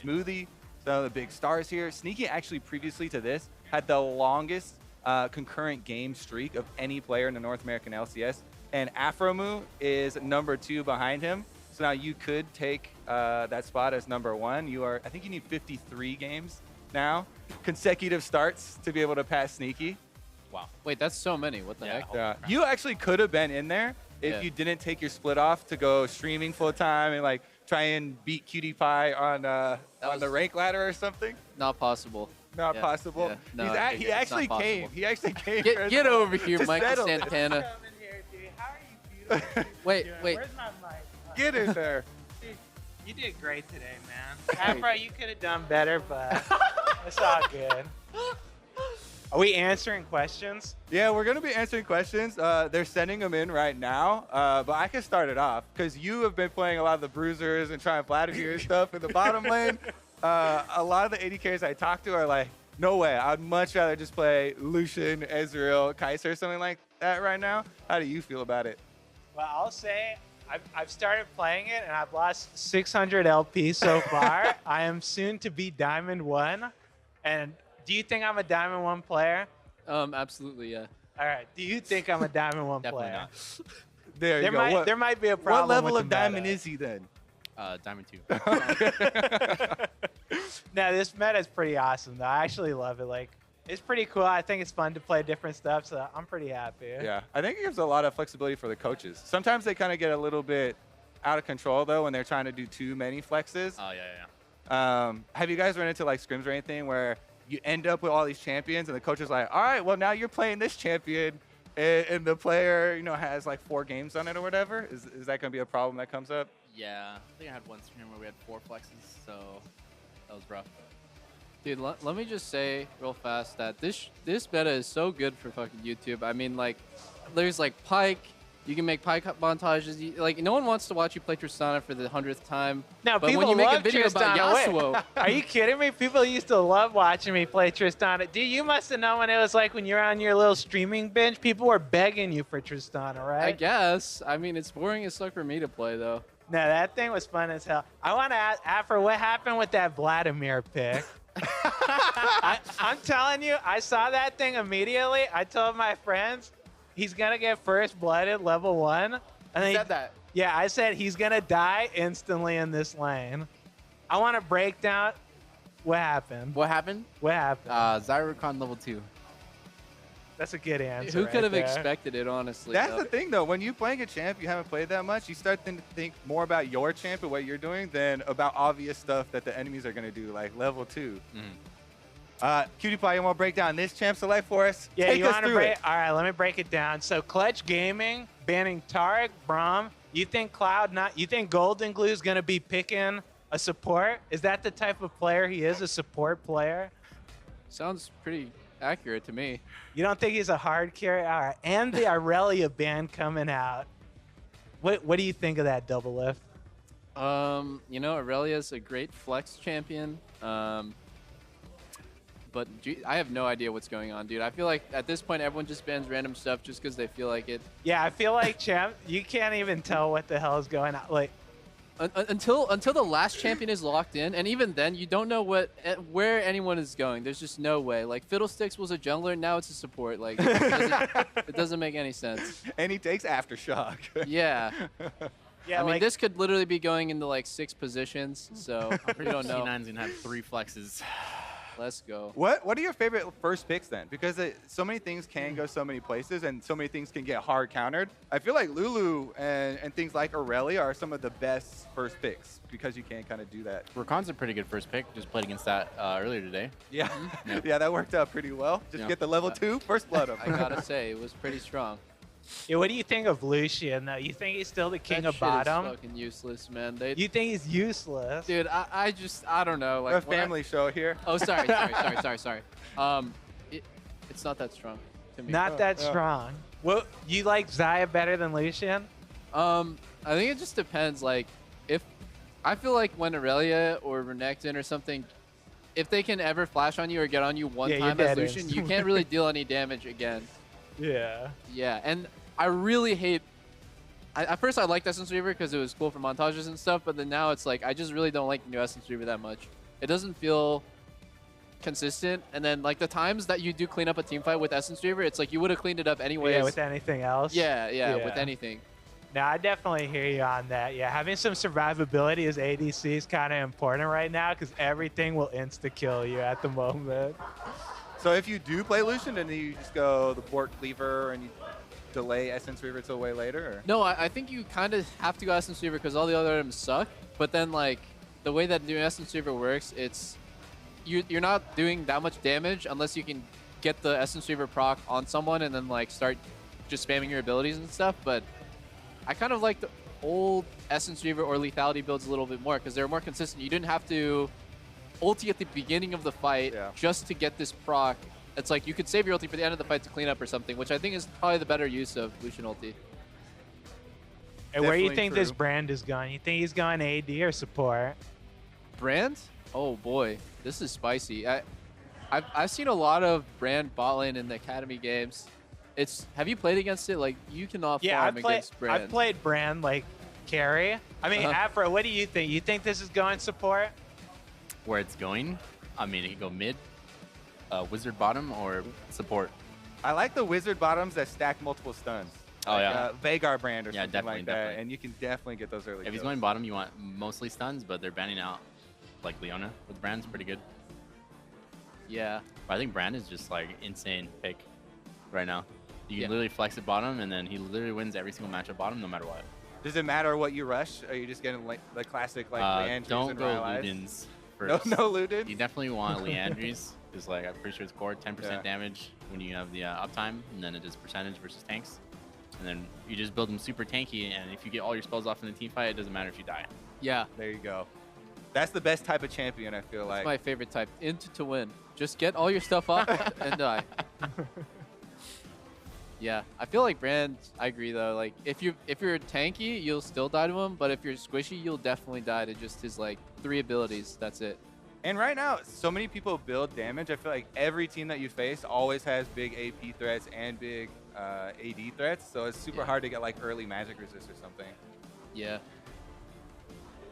Smoothie, some of the big stars here. Sneaky actually previously to this had the longest concurrent game streak of any player in the North American LCS. And Aphromoo is number 2 behind him. So now you could take that spot as number 1. I think you need 53 games now, consecutive starts to be able to pass Sneaky. Wow. Wait, that's so many. What the heck? Yeah. You actually could have been in there if you didn't take your split off to go streaming full time and like try and beat PewDiePie on the rank ladder or something. Not possible. Not possible. Yeah. No, He actually came. He actually came. Get over here, Michael Santana. How are you beautiful? Wait. Where's my mic? Get in there. Dude, you did great today, man. Afro, you could have done better, but it's all good. Are we answering questions? Yeah, we're going to be answering questions. They're sending them in right now, but I can start it off because you have been playing a lot of the bruisers and trying Vladimir stuff in the bottom lane. A lot of the AD carries I talk to are like, no way, I'd much rather just play Lucian, Ezreal, Kaiser, something like that right now. How do you feel about it? Well, I'll say I've started playing it, and I've lost 600 LP so far. I am soon to be Diamond 1. And do you think I'm a Diamond 1 player? Absolutely, yeah. All right. Do you think I'm a Diamond 1 Definitely player? not. There you go. There might be a problem. What level with of the diamond meta. is he then? Diamond 2. No, this meta is pretty awesome, though. I actually love it. Like, it's pretty cool. I think it's fun to play different stuff, so I'm pretty happy. Yeah, I think it gives a lot of flexibility for the coaches. Sometimes they kind of get a little bit out of control, though, when they're trying to do too many flexes. Oh, yeah. Have you guys run into like scrims or anything where you end up with all these champions and the coach is like, all right, well, now you're playing this champion and the player, has like 4 games on it or whatever? Is that going to be a problem that comes up? Yeah, I think I had one stream where we had 4 flexes, so that was rough. Dude, let me just say real fast that this meta is so good for fucking YouTube. I mean, like, there's like Pyke. You can make Pyke montages. Like, no one wants to watch you play Tristana for the 100th time. No, but people when you make a love video about Tristana. Yasuo, Are you kidding me? People used to love watching me play Tristana. Dude, you must have known what it was like when you're on your little streaming binge. People were begging you for Tristana, right? I guess. I mean, it's boring as fuck for me to play, though. No, that thing was fun as hell. I want to ask, Afro, what happened with that Vladimir pick? I'm telling you, I saw that thing immediately. I told my friends, he's going to get first blooded level 1. And You said that. Yeah, I said he's going to die instantly in this lane. I want to break down what happened. What happened? What happened? Zyrocon level 2. That's a good answer. Who could have there. expected it, honestly? That's the thing, though. When you're playing a champ you haven't played that much, you start to think more about your champ and what you're doing than about obvious stuff that the enemies are going to do, like level 2. PewDiePie, you want to break down this champ select for us? Yeah, Take you us want to through break? it. All right, let me break it down. So Clutch Gaming banning Tarek, Braum. You think You think Golden Glue is going to be picking a support? Is that the type of player he is, a support player? Sounds pretty accurate to me. You don't think he's a hard carry? All right, and the Aurelia ban coming out. What do you think of that double lift? Aurelia's a great flex champion. But I have no idea what's going on, dude. I feel like at this point, everyone just bans random stuff just because they feel like it. Yeah, I feel like champ, you can't even tell what the hell is going on. Like, until the last champion is locked in, and even then, you don't know where anyone is going. There's just no way. Like, Fiddlesticks was a jungler, now it's a support. Like, it doesn't make any sense. And he takes Aftershock. Yeah. yeah, I mean, this could literally be going into like 6 positions, so we don't know. C9's gonna have 3 flexes. Let's go. What are your favorite first picks then? Because so many things can go so many places and so many things can get hard countered. I feel like Lulu and things like Aurelia are some of the best first picks because you can kind of do that. Rakan's a pretty good first pick. Just played against that earlier today. Yeah, yeah, that worked out pretty well. Just get the level 2 first blood him. I gotta say, it was pretty strong. Yeah, what do you think of Lucian, though? You think he's still the king of bottom? Is fucking useless, man. You think he's useless? Dude, I don't know. Like, a family show here. Oh, sorry. It's not that strong to me. Not that strong. Well, you like Xayah better than Lucian? I think it just depends. Like, if I feel like when Aurelia or Renekton or something, if they can ever flash on you or get on you one time as Lucian, you can't really deal any damage again. Yeah. Yeah, and I really hate. At first, I liked Essence Reaver because it was cool for montages and stuff, but then now it's like I just really don't like new Essence Reaver that much. it doesn't feel consistent. And then like the times that you do clean up a team fight with Essence Reaver, it's like you would have cleaned it up anyways. Yeah, with anything else. Yeah, with anything. No, I definitely hear you on that. Yeah, having some survivability as ADC is kind of important right now because everything will insta-kill you at the moment. So if you do play Lucian, then you just go the port cleaver and you delay Essence Reaver till way later? Or? No, I think you kind of have to go Essence Reaver because all the other items suck. But then like the way that doing Essence Reaver works, it's you're not doing that much damage unless you can get the Essence Reaver proc on someone and then like start just spamming your abilities and stuff. But I kind of like the old Essence Reaver or lethality builds a little bit more because they're more consistent. You didn't have to ulti at the beginning of the fight just to get this proc. It's like you could save your ulti for the end of the fight to clean up or something, which I think is probably the better use of Lucian ulti. And where do you Definitely think true. this brand is going? You think he's going AD or support? Brand? Oh boy, this is spicy. I've seen a lot of Brand bot lane in the Academy games. Have you played against it? Like you cannot farm against Brand. I've played Brand like carry. I mean, Afro, what do you think? You think this is going support? Where it's going, I mean, it can go mid, wizard bottom, or support. I like the wizard bottoms that stack multiple stuns. Oh, yeah. Vagar brand or Yeah, something definitely, like that, definitely. and you can definitely get those early If he's kills. going bottom, you want mostly stuns, but they're banning out like Leona with Brand's pretty good. Yeah. But I think Brand is just like insane pick right now. You can Yeah. literally flex it bottom, and then he literally wins every single match at bottom, no matter what. Does it matter what you rush? Are you just getting like the classic like Leandries Don't and go Rylai's? Ludens No, first. no Ludens? You definitely want Leandries, because like I'm pretty sure it's core 10% Yeah. damage when you have the uptime, and then it does percentage versus tanks. And then you just build them super tanky, and if you get all your spells off in the team fight, it doesn't matter if you die. Yeah. There you go. That's the best type of champion, I feel That's like. my favorite type. Into to win. Just get all your stuff off and die. Yeah, I feel like Brand. I agree though. Like if you're tanky, you'll still die to him. But if you're squishy, you'll definitely die to just his like 3 abilities. That's it. And right now, so many people build damage. I feel like every team that you face always has big AP threats and big AD threats. So it's super hard to get like early magic resist or something. Yeah.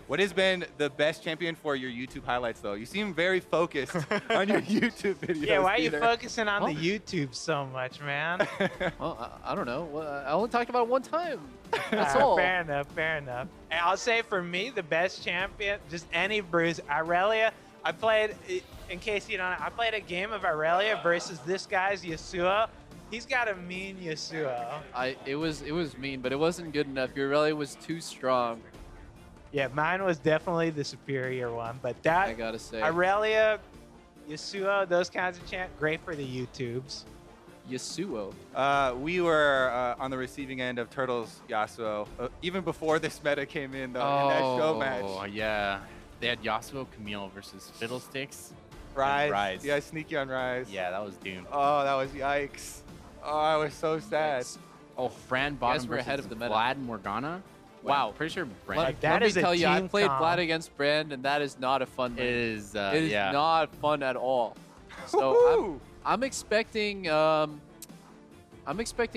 What has been the best champion for your YouTube highlights, though? You seem very focused on your YouTube videos. Yeah, why are you Peter. focusing on the YouTube so much, man? Well, I don't know. Well, I only talked about it one time. That's all. Fair enough, fair enough. And I'll say for me, the best champion, just any bruise, Irelia. I played, in case you don't know, I played a game of Irelia versus this guy's Yasuo. He's got a mean Yasuo. It was mean, but it wasn't good enough. Your Aurelia was too strong. Yeah, mine was definitely the superior one, but that I gotta say. Irelia, Yasuo, those kinds of champ, great for the YouTubes. Yasuo. We were on the receiving end of Turtles Yasuo, even before this meta came in, though, in that show match. Oh, yeah. They had Yasuo Camille versus Fiddlesticks. Rise. Rise. Yeah, sneaky on Rise. Yeah, that was doomed. Oh, that was yikes. Oh, I was so sad. Oh, Brand bottom we're versus ahead of the meta. Vlad Morgana. Wow, pretty sure Brand Like, that Let me is a tell you, I team played comp. Vlad against Brand, and that is not a fun lane. is, It is yeah. not fun at all. So Woohoo! I'm expecting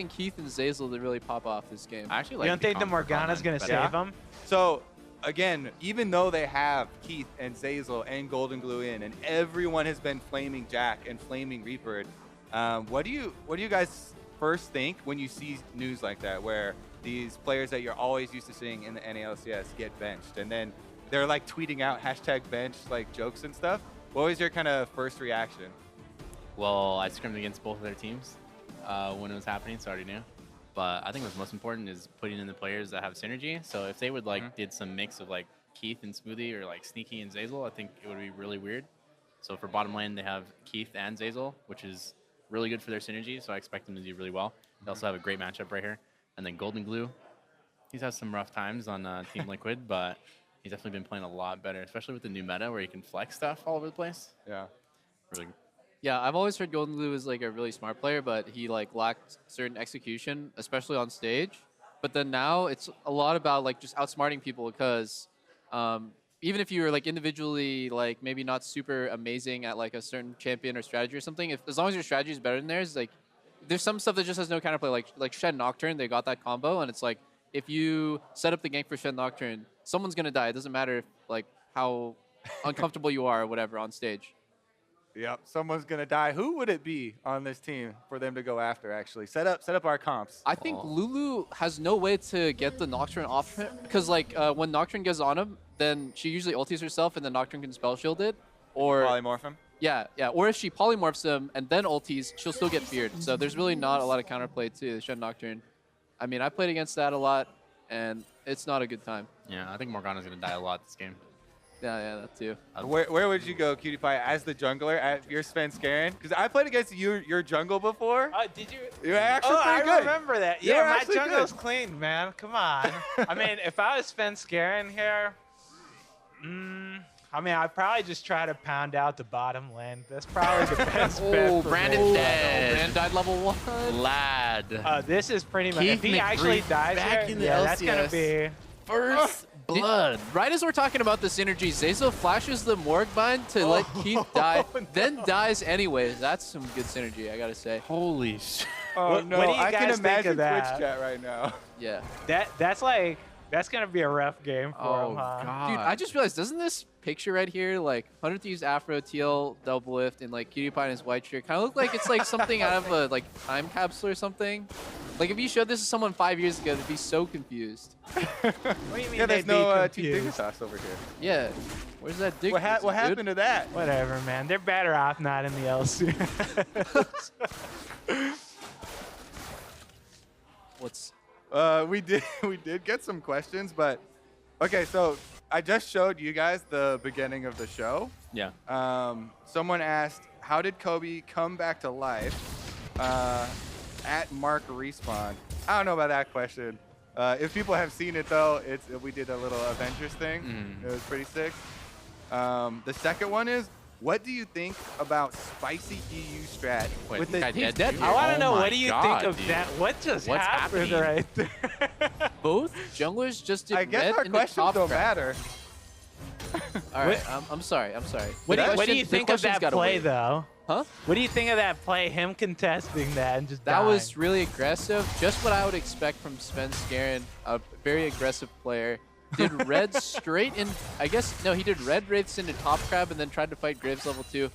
Keith and Zazel to really pop off this game. I actually You like don't think the comp for Morgana's Frontline going to better. save him? So, again, even though they have Keith and Zazel and Golden Glue in, and everyone has been flaming Jack and flaming Reaper, what do you guys first think when you see news like that, where these players that you're always used to seeing in the NA LCS get benched, and then they're like tweeting out #bench like jokes and stuff? What was your kind of first reaction? Well, I scrimmed against both of their teams when it was happening, so I already knew. But I think what's most important is putting in the players that have synergy. So if they would like did some mix of like Keith and Smoothie or like Sneaky and Zazel, I think it would be really weird. So for bottom lane, they have Keith and Zazel, which is really good for their synergy. So I expect them to do really well. They also have a great matchup right here. And then Golden Glue, he's had some rough times on Team Liquid, but he's definitely been playing a lot better, especially with the new meta where you can flex stuff all over the place. Yeah. Really good. Yeah, I've always heard Golden Glue is like a really smart player, but he like lacked certain execution, especially on stage. But then now it's a lot about like just outsmarting people because even if you're like individually like maybe not super amazing at like a certain champion or strategy or something, if as long as your strategy is better than theirs, like there's some stuff that just has no counterplay. Like Shed Nocturne, they got that combo, and it's like if you set up the gank for Shed Nocturne, someone's gonna die. It doesn't matter if like how uncomfortable you are or whatever on stage. Yep, someone's gonna die. Who would it be on this team for them to go after? Actually, set up our comps. I think Lulu has no way to get the Nocturne off him because like when Nocturne gets on him, then she usually ultis herself and then Nocturne can spell shield it. Or Polymorph him. yeah. Or if she polymorphs him and then ultis, she'll still get feared. So there's really not a lot of counterplay to Shen Nocturne. I mean, I played against that a lot, and it's not a good time. Yeah, I think Morgana's gonna die a lot this game. Yeah, that too. Where would you go, Cutie Pie, as the jungler at your Sven Skaren? Because I played against your jungle before. Did you? You're actually I pretty good. remember that. You're Yeah, my actually jungle's good. clean, man. Come on. I mean, if I was Sven Skaren here, I mean, I'd probably just try to pound out the bottom lane. That's probably the best bet Oh, for Brandon's me. dead. Brand died level 1. Lad. This is pretty much. Keith If he actually McBride dies back here, in the yeah, that's gonna LCS. be. First blood. Right as we're talking about the synergy, Zazo flashes the Morg bind to let Keith die, then dies anyways. That's some good synergy, I gotta say. Holy shit. Oh What- no, what do you I can guys think imagine of that? Twitch chat right now. Yeah. That's gonna be a rough game for him, huh? God. Dude, I just realized, doesn't this picture right here, like 100 Thieves Afro, TL Doublelift, and like Cutie Pie in his white shirt, kind of look like it's like something out of a like time capsule or something? Like if you showed this to someone 5 years ago, they'd be so confused. What do you mean Yeah, there's they'd be no Team confused? Dignitas over here. Yeah. Where's that dick? What pics, dude? happened to that? Whatever, man. They're better off not in the LCS. What's We did get some questions, but okay. So I just showed you guys the beginning of the show. Yeah. Someone asked, "How did Kobe come back to life?" At Mark Respawn. I don't know about that question. If people have seen it though, we did a little Avengers thing. It was pretty sick. The second one is, what do you think about spicy EU strat? Wait, with this guy the dead dead? too? I want to Oh know, my what do you God, think of dude. that? What just What's happened happening? right there? both junglers just did I guess red our in the questions top don't crowd. matter. All right, I'm sorry. What do you question- think the of that question's gotta play, wait. though? Huh? What do you think of that play? Him contesting that and just That dying? was really aggressive. Just what I would expect from Sven Skaren, a very aggressive player. Did red straight in, I guess, no, he did red Wraiths into top crab and then tried to fight Graves level 2.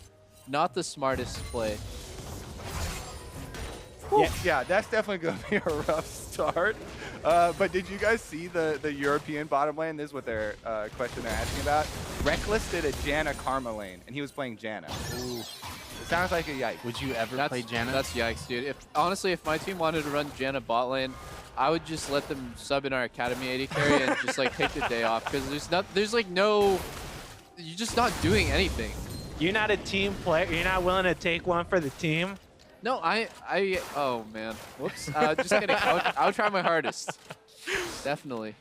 Not the smartest play. Yeah, that's definitely going to be a rough start. But did you guys see the European bottom lane? This is what their question they're asking about. Reckless did a Janna Karma lane, and he was playing Janna. Ooh. It sounds like a yikes. Would you ever play Janna? That's yikes, dude. Honestly, if my team wanted to run Janna bot lane, I would just let them sub in our academy AD carry and just like take the day off because you're just not doing anything. You're not a team player. You're not willing to take one for the team. No, oh man, whoops. Just kidding. I'll try my hardest. Definitely.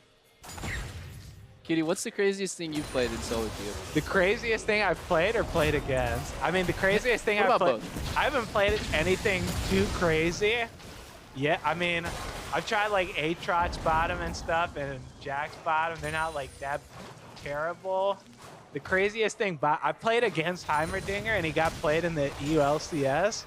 Kitty, what's the craziest thing you've played in solo queue? The craziest thing I've played or played against? I mean, the craziest thing What I've about played. both? I haven't played anything too crazy. Yeah, I mean, I've tried like Aatrox bottom and stuff, and Jack's bottom. They're not like that terrible. The craziest thing, I played against Heimerdinger, and he got played in the EU LCS.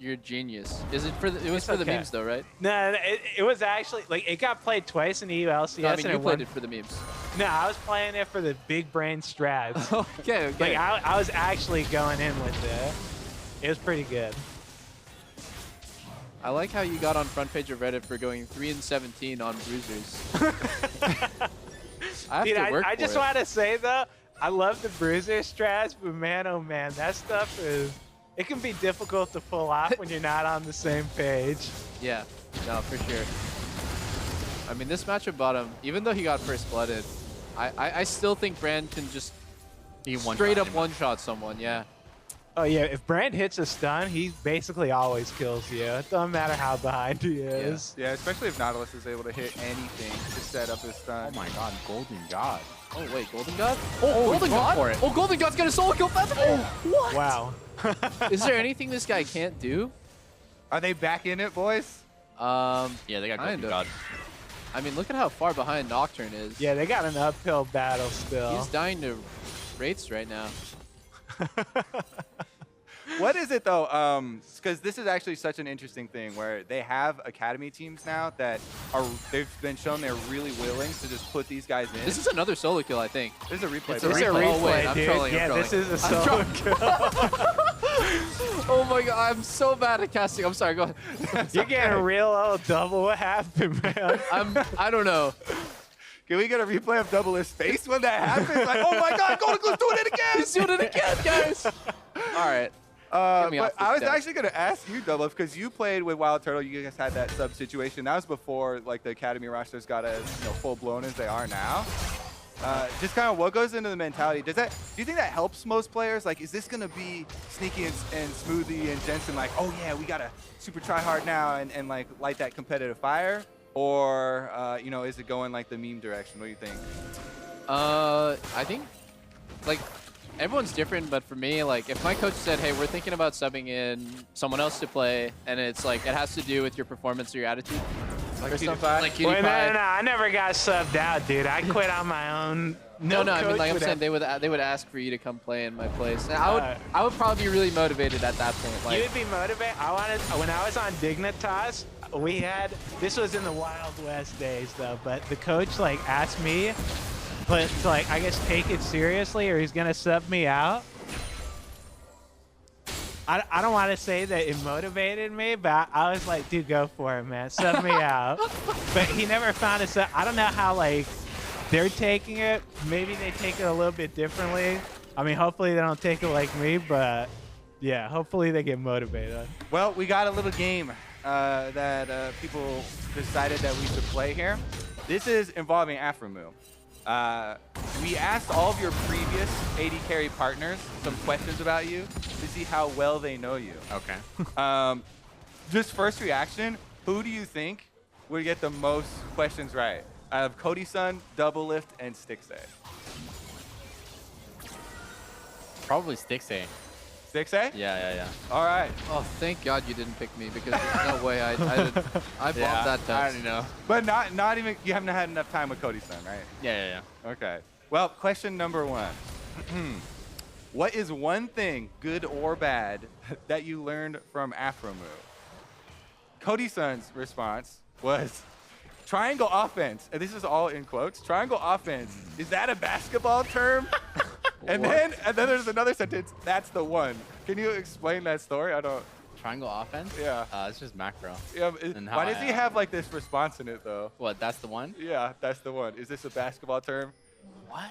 You're a genius. Is it for the? It was It's for the okay. memes though, right? No, it was actually like it got played twice in the EU LCS. No, I mean, and you played won. it for the memes. No, I was playing it for the big brain strats. Okay. Like I was actually going in with it. It was pretty good. I like how you got on front page of Reddit for going 3-17 on bruisers. I have Dude, to work I for just it. want to say though, I love the bruiser strats, but man, oh man, that stuff it can be difficult to pull off when you're not on the same page. Yeah, no, for sure. I mean, this matchup bottom, even though he got first blooded, I still think Brand can just straight up one-shot someone, yeah. Oh yeah, if Brand hits a stun, he basically always kills you. It doesn't matter how behind he is. Yeah, especially if Nautilus is able to hit anything to set up his stun. Oh my God, Golden God. Oh wait, Golden God? Oh, Golden God? for it. Oh, Golden God's gonna solo kill Phantom! Oh, what? Wow. Is there anything this guy can't do? Are they back in it, boys? Yeah, they got Golden Kinda. God. I mean, look at how far behind Nocturne is. Yeah, they got an uphill battle still. He's dying to Wraiths right now. What is it though? Because this is actually such an interesting thing where they have academy teams now that they've been shown they're really willing to just put these guys in. This is another solo kill, I think. This is a replay. It's This is a replay, Oh, wait, I'm dude. trolling, I'm Yeah, trolling. this is a I'm solo trolling. kill. Oh my god, I'm so bad at casting. I'm sorry, go ahead. You're getting real old double. What happened, man? I don't know. Can we get a replay of Doublelift's face when that happens? Like, oh my God, Golden Glue's doing it again! He's doing it again, guys. All right. Get me But off this I was desk. actually going to ask you, Doublelift, because you played with Wild Turtle. You guys had that sub situation. That was before like the academy rosters got as full blown as they are now. Just kind of what goes into the mentality? Do you think that helps most players? Like, is this going to be Sneaky and Smoothie and Jensen like, oh yeah, we got to super try hard now and like light that competitive fire? Or, is it going like the meme direction? What do you think? I think, like, everyone's different, but for me, like, if my coach said, hey, we're thinking about subbing in someone else to play, and it's like, it has to do with your performance or your attitude. Like or something, PewDiePie? like Wait, PewDiePie. no. I never got subbed out, dude. I quit on my own. No, I mean, coach like I'm would saying, have- they would ask for you to come play in my place. And I would probably be really motivated at that point. Like, You would be motivated. When I was on Dignitas, this was in the Wild West days though, but the coach like asked me, but to like, I guess take it seriously or he's gonna sub me out. I don't want to say that it motivated me, but I was like, dude, go for it, man. Sub me out. But he never found it. I don't know how like they're taking it. Maybe they take it a little bit differently. I mean, hopefully they don't take it like me, but yeah, hopefully they get motivated. Well, we got a little game that people decided that we should play here. This is involving Aphromoo. We asked all of your previous AD carry partners some questions about you to see how well they know you. Okay. Just first reaction, who do you think would get the most questions right? I have Cody Sun, Doublelift, and Stixay. Probably Stixay. Stixay? Yeah. All right. oh, thank God you didn't pick me because there's no way I bombed that test. I already know. But not even, you haven't had enough time with Cody Sun, right? Yeah. Okay. Well, question number one. What is one thing, good or bad, that you learned from Aphromoo? Cody Sun's response was triangle offense. And this is all in quotes. Triangle offense. Is that a basketball term? And then there's another sentence. That's the one. Can you explain that story? I don't. Triangle offense? Yeah. It's just macro. Yeah. And how Why does I- he have like this response in it though? What? That's the one? Yeah, that's the one. Is this a basketball term? What?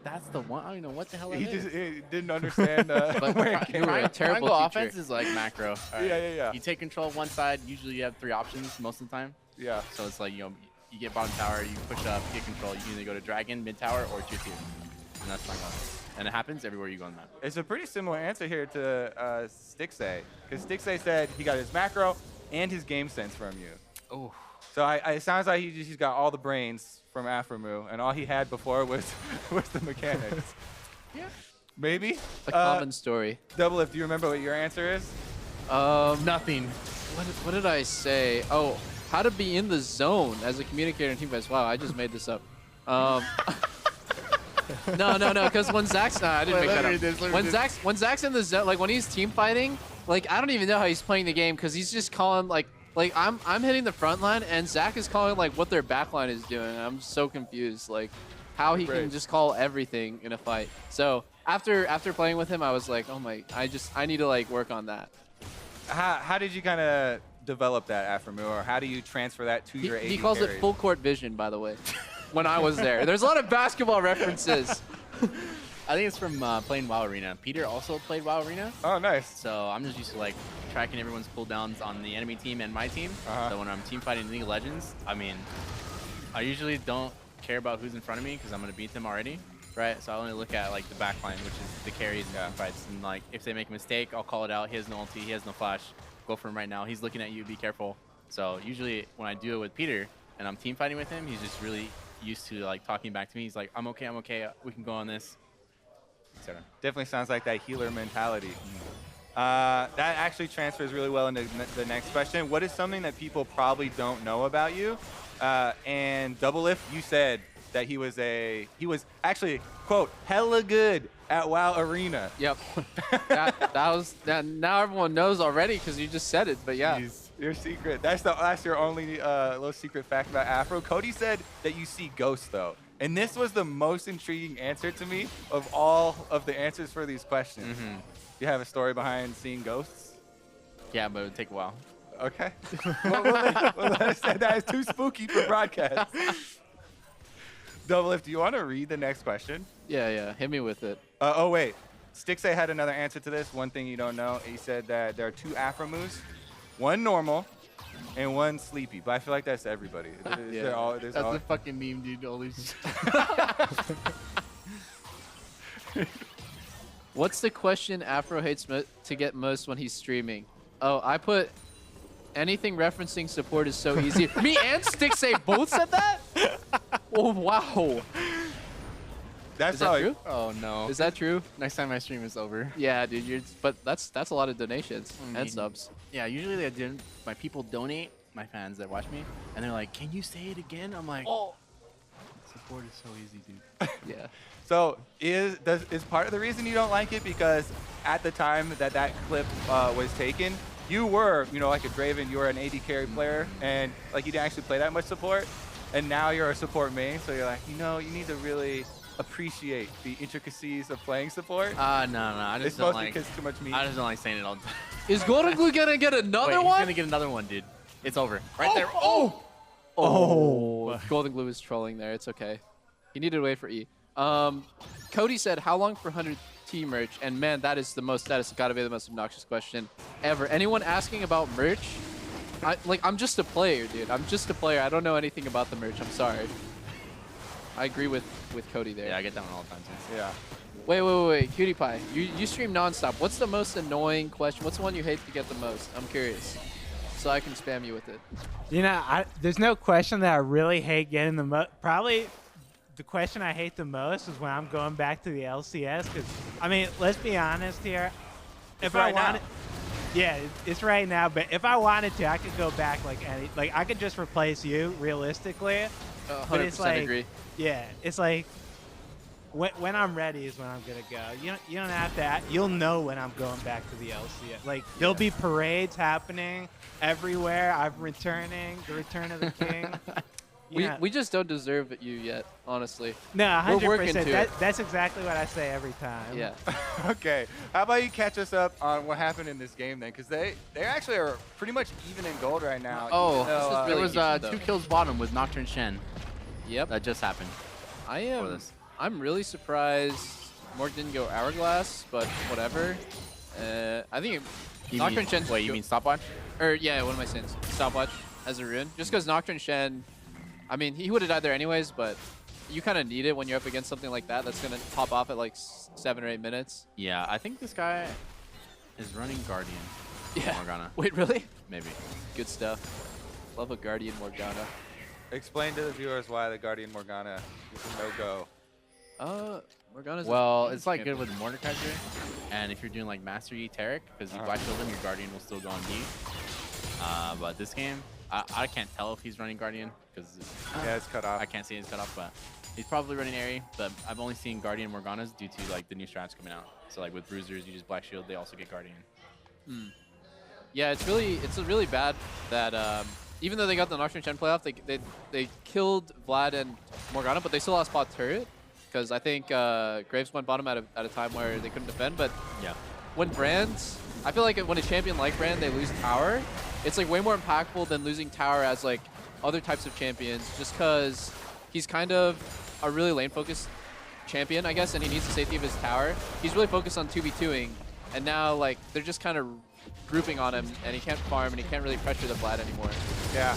That's the one? I don't even know what the hell that He is. just he didn't understand. But where it you came were a from. terrible Triangle teacher. offense is like macro. All Yeah. You take control of one side. Usually you have 3 options most of the time. Yeah. So it's like, you get bottom tower, you push up, you get control. You can either go to dragon, mid tower, or 2-2. And that's triangle offense. And it happens everywhere you go on the map. It's a pretty similar answer here to Stixay, because Stixay said he got his macro and his game sense from you. Oh. So it sounds like he's got all the brains from Aphromoo, and all he had before was the mechanics. Yeah. Maybe. A common story. Doublelift, do you remember what your answer is? Nothing. What did I say? Oh, how to be in the zone as a communicator and team fights. Wow, I just made this up. No, because when Zach's I didn't Wait, make let that me up. read this, When Zach's in the zone, like when he's team fighting, like I don't even know how he's playing the game because he's just calling like I'm hitting the front line and Zach is calling like what their back line is doing. I'm so confused, like how he can just call everything in a fight. So after playing with him, I was like, oh my, I need to like work on that. How did you kind of develop that Aphromoo, or how do you transfer that to your AD He calls carry? it full court vision, by the way. When I was there, there's a lot of basketball references. I think it's from playing WoW Arena. Peter also played WoW Arena. Oh, nice. So I'm just used to like tracking everyone's cooldowns on the enemy team and my team. Uh-huh. So when I'm team fighting League of Legends, I mean, I usually don't care about who's in front of me because I'm gonna beat them already, right? So I only look at like the back line, which is the carries and team fights. And like if they make a mistake, I'll call it out. He has no ulti, he has no flash. Go for him right now. He's looking at you. Be careful. So usually when I do it with Peter and I'm team fighting with him, he's just really used to like talking back to me. He's like, I'm okay. We can go on this. Etc. Definitely sounds like that healer mentality. That actually transfers really well into the next question. What is something that people probably don't know about you? And Doublelift, you said that he was actually, quote, hella good at WoW Arena. Yep. that now everyone knows already because you just said it. But yeah. Jeez, your secret. That's your only little secret fact about Afro. Cody said that you see ghosts though, and this was the most intriguing answer to me of all of the answers for these questions. Mm-hmm. You have a story behind seeing ghosts? Yeah, but it would take a while. Okay. Well, that is too spooky for broadcast. Doublelift, do you want to read the next question? Yeah. Hit me with it. Oh, wait. Stixay had another answer to this. One thing you don't know, he said that there are 2 Aphroomoos, one normal and one sleepy. But I feel like that's everybody. Yeah. That's a fucking meme, dude. Holy What's the question Afro hates to get most when he's streaming? Oh, I put anything referencing support is so easy. Me and Stixay both said that? Oh, wow. That's Is that true? Oh no. Is that true? Next time my stream is over. Yeah, dude. But that's a lot of donations I mean, and subs. Yeah, usually my people donate, my fans that watch me, and they're like, "Can you say it again?" I'm like, Oh. support is so easy, dude. Yeah. So is part of the reason you don't like it because at the time that clip was taken, you were, like a Draven, you were an AD carry player, and like you didn't actually play that much support, and now you're a support main, so you're like, you need to really appreciate the intricacies of playing support. No. I It's just don't mostly like. because too much meat. I just don't like saying it all the time. Is Golden Glue gonna get another Wait, one? He's gonna get another one, dude. It's over. Right there. Oh! Oh! Golden Glue is trolling there. It's okay. He needed to wait for E. Cody said, how long for 100T merch? And man, that has got to be the most obnoxious question ever. Anyone asking about merch? I'm just a player, dude. I'm just a player. I don't know anything about the merch. I'm sorry. I agree with Cody there. Yeah, I get that one all the time too. Yeah. Wait. Cutie Pie, you stream nonstop. What's the most annoying question? What's the one you hate to get the most? I'm curious. So I can spam you with it. There's no question that I really hate getting the most. Probably the question I hate the most is when I'm going back to the LCS. Because, I mean, let's be honest here. If I wanted, yeah, it's right now. But if I wanted to, I could go back I could just replace you realistically. 100% agree. Yeah, it's like when I'm ready is when I'm gonna go. You don't have to. You'll know when I'm going back to the LCS. There'll be parades happening everywhere. I'm returning. The Return of the King. We just don't deserve you yet, honestly. No, 100%. We're working to it. That's exactly what I say every time. Yeah. Okay. How about you catch us up on what happened in this game then? Because they actually are pretty much even in gold right now. Oh, even though, this is There really was decent, though. 2 kills bottom with Nocturne Shen. Yep. That just happened. I'm really surprised Morg didn't go Hourglass, but whatever. I think Nocturne Shen. Wait, you mean stopwatch? Or yeah, what am I saying? Stopwatch as a rune. Just because Nocturne Shen, I mean, he would have died there anyways, but you kind of need it when you're up against something like that. That's gonna pop off at like 7 or 8 minutes. Yeah, I think this guy is running Guardian. Yeah. Morgana. Wait, really? Maybe. Good stuff. Love a Guardian Morgana. Explain to the viewers why the Guardian Morgana is a no-go. Morgana's Well, it's like good with Mordekaiser, and if you're doing like Master Yi Taric, because you black shield him, your Guardian will still go on D. But this game, I can't tell if he's running Guardian, because Yeah, it's cut off. I can't see his cutoff, but he's probably running Airy. But I've only seen Guardian Morganas due to like the new strats coming out. So like with Bruisers, you just black shield, they also get Guardian. Yeah, it's really bad that even though they got the Nocturne Shen playoff, they killed Vlad and Morgana, but they still lost bot turret because I think Graves went bottom at a time where they couldn't defend. But Yeah. when Brands, I feel like when a champion like Brand, they lose tower, it's like way more impactful than losing tower as like other types of champions, just because he's kind of a really lane focused champion, I guess, and he needs the safety of his tower. He's really focused on 2v2ing, and now like they're just kind of grouping on him, and he can't farm, and he can't really pressure the Vlad anymore. Yeah,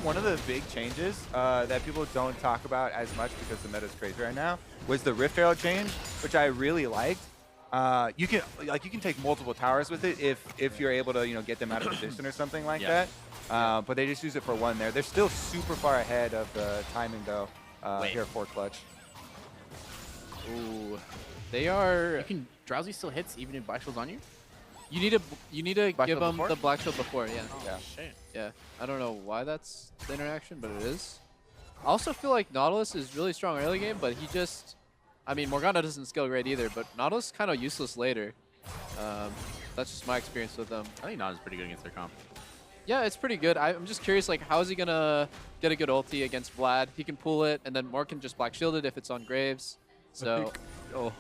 one of the big changes that people don't talk about as much because the meta's crazy right now was the Rift Herald change, which I really liked. You can take multiple towers with it if you're able to get them out of position or something like that. But they just use it for one there. They're still super far ahead of the timing though here for Clutch. Ooh, they are. You can Drowsy still hits even if black shield's on you. You need to Black give shield him before? the black shield before, yeah. Oh, Yeah. shit. Yeah, I don't know why that's the interaction, but it is. I also feel like Nautilus is really strong early game, but he just, I mean, Morgana doesn't skill great either, but Nautilus is kind of useless later. That's just my experience with them. I think Nautilus is pretty good against their comp. Yeah, it's pretty good. I'm just curious, like, how is he gonna get a good ulti against Vlad? He can pull it, and then Morg can just black shield it if it's on Graves. So,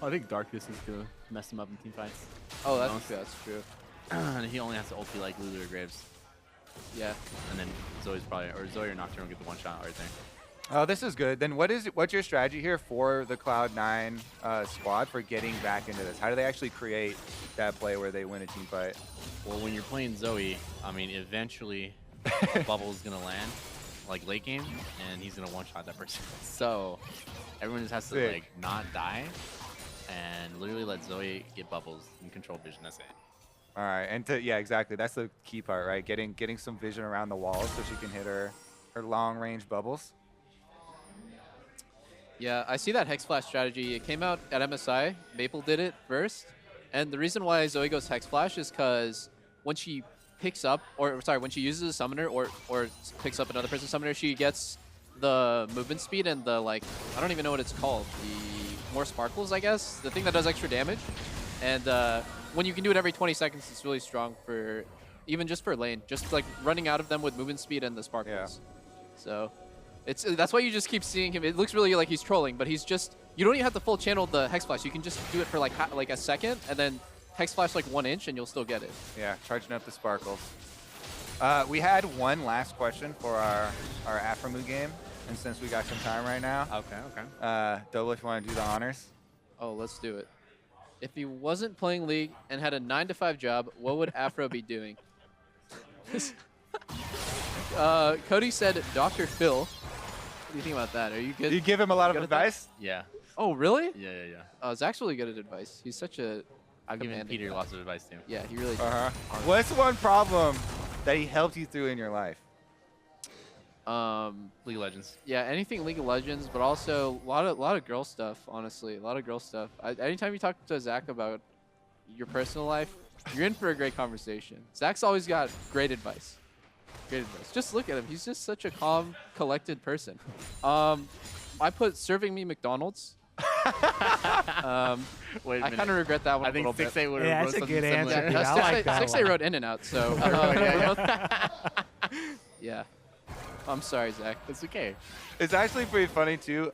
I think Darkness is gonna mess him up in team fights. oh, that's true. That's true. And he only has to ulti like Lulu or Graves, Yeah. and then Zoe's probably, or Zoe or Nocturne will get the one shot right there. Oh, this is good. Then what's your strategy here for the Cloud9 squad for getting back into this? How do they actually create that play where they win a team fight? Well, when you're playing Zoe, I mean, eventually Bubble's gonna land, like late game, and he's gonna one-shot that person. So everyone just has to Sick. like not die, and literally let Zoe get Bubbles and control vision. That's it. All right, and yeah, exactly. That's the key part, right? Getting some vision around the walls so she can hit her long-range bubbles. Yeah, I see that Hex Flash strategy. It came out at MSI. Maple did it first. And the reason why Zoe goes Hex Flash is because when she picks up, or sorry, when she uses a summoner or picks up another person's summoner, she gets the movement speed and the, like, I don't even know what it's called. The more sparkles, I guess. The thing that does extra damage. And when you can do it every 20 seconds, it's really strong for, even just for lane. Just like running out of them with movement speed and the sparkles. Yeah. So that's why you just keep seeing him. It looks really like he's trolling, but he's just, you don't even have to full channel the Hex Flash. You can just do it for like a second and then Hex Flash like 1 inch and you'll still get it. Yeah, charging up the sparkles. We had one last question for our Aphromoo game, and since we got some time right now, Okay. Double, if you want to do the honors. Oh, let's do it. If he wasn't playing League and had a 9-to-5 job, what would Afro be doing? Cody said Dr. Phil. What do you think about that? Are you good? You give him a lot of Good at that? advice? Yeah. Oh, really? Yeah. Zach's really good at advice. He's such a I've given commanding Peter guy. lots of advice too. Yeah, he really does. What's one problem that he helped you through in your life? League of Legends. Yeah, anything League of Legends, but also a lot of girl stuff. Honestly, a lot of girl stuff. Anytime you talk to Zach about your personal life, you're in for a great conversation. Zach's always got great advice. Great advice. Just look at him. He's just such a calm, collected person. I put serving me McDonald's. Wait a I minute. kind of regret that one I a think little bit. 6A would have Yeah, wrote that's a something good answer, similar. dude. I like that 6A one. wrote In-N-Out, so Yeah. yeah. I'm sorry, Zach. It's okay. It's actually pretty funny too,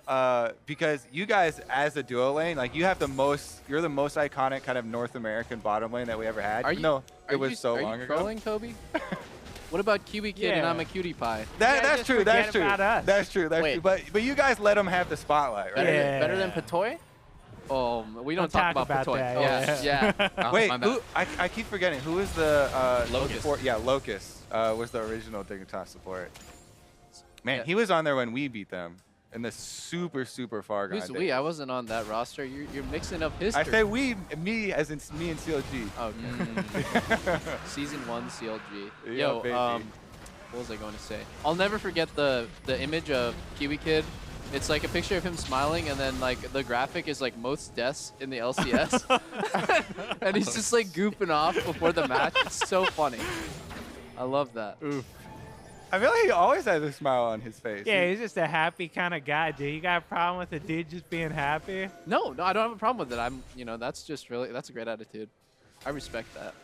because you guys, as a duo lane, like you're the most iconic kind of North American bottom lane that we ever had. Are you? No, it Are was you, so are long you ago. trolling, Kobe? What about Kiwi Kid and Yeah. I'm a cutie pie? Yeah, That's just true. That's forget true. about us. That's true. That's Wait. true. But you guys let him have the spotlight, right? Better than Yeah. Patoy? Oh, we don't Don't talk talk about about Patoy. that, Yeah. Oh, Wait, my bad. who? I keep forgetting. Who was the Locust. Yeah, Locust was the original Dignitas support. Man, Yeah. he was on there when we beat them in the super far gone Who's days. we? I wasn't on that roster. You're mixing up history. I say we, me as in me and CLG. Okay. Season 1 CLG. Yeah, Yo, baby. what was I going to say? I'll never forget the image of Kiwi Kid. It's like a picture of him smiling, and then like the graphic is like most deaths in the LCS, and he's just like goofing off before the match. It's so funny. I love that. I feel like he always has a smile on his face. Yeah, he's just a happy kind of guy, dude. You got a problem with a dude just being happy? No, I don't have a problem with it. That's just really, that's a great attitude. I respect that.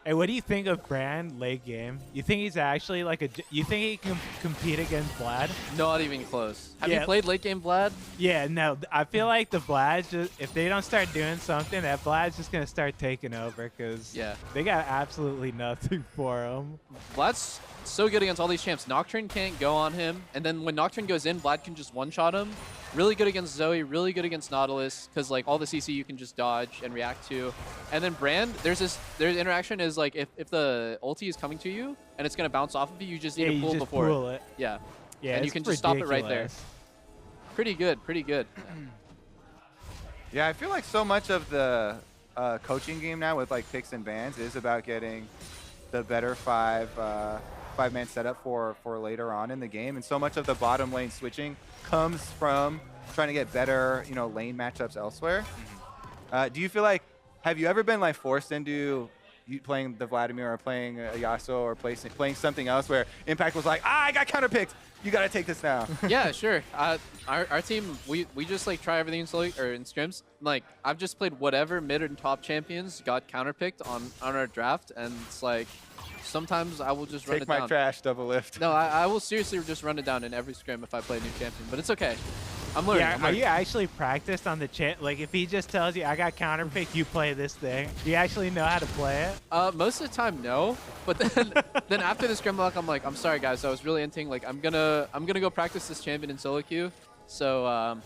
Hey, what do you think of Brand late game? You think he's actually like you think he can compete against Vlad? Not even close. Have Yeah. you played late game Vlad? Yeah, no. I feel like the Vlad's just, if they don't start doing something, that Vlad's just gonna start taking over because Yeah. they got absolutely nothing for him. Vlad's so good against all these champs. Nocturne can't go on him, and then when Nocturne goes in, Vlad can just one-shot him. Really good against Zoe, really good against Nautilus, because like all the CC you can just dodge and react to. And then Brand, there's interaction is like if the ulti is coming to you and it's gonna bounce off of you, you just need Yeah, to you pull just before pull it. it. Yeah. Yeah, And you it's can just stop it right there. ridiculous. Pretty good, pretty good. Yeah, I feel like so much of the coaching game now with like picks and bans is about getting the better five-man setup for later on in the game, and so much of the bottom lane switching comes from trying to get better, lane matchups elsewhere. Do you feel like, have you ever been like forced into playing the Vladimir or playing a Yasuo or playing something else where Impact was like, I got counterpicked. You got to take this now. Yeah, sure. Our team, we just like try everything in scrims. Like I've just played whatever mid and top champions got counterpicked on our draft, and it's like sometimes I will just run it down. Take my trash, Doublelift. No, I will seriously just run it down in every scrim if I play a new champion, but it's okay. I'm learning. Yeah, I'm are learning. you actually practiced on the chat? Like, if he just tells you, I got counterpicked, you play this thing. Do you actually know how to play it? Most of the time, no. But then after the scrim block, I'm like, I'm sorry guys, I was really inting. Like, I'm gonna go practice this champion in solo queue. So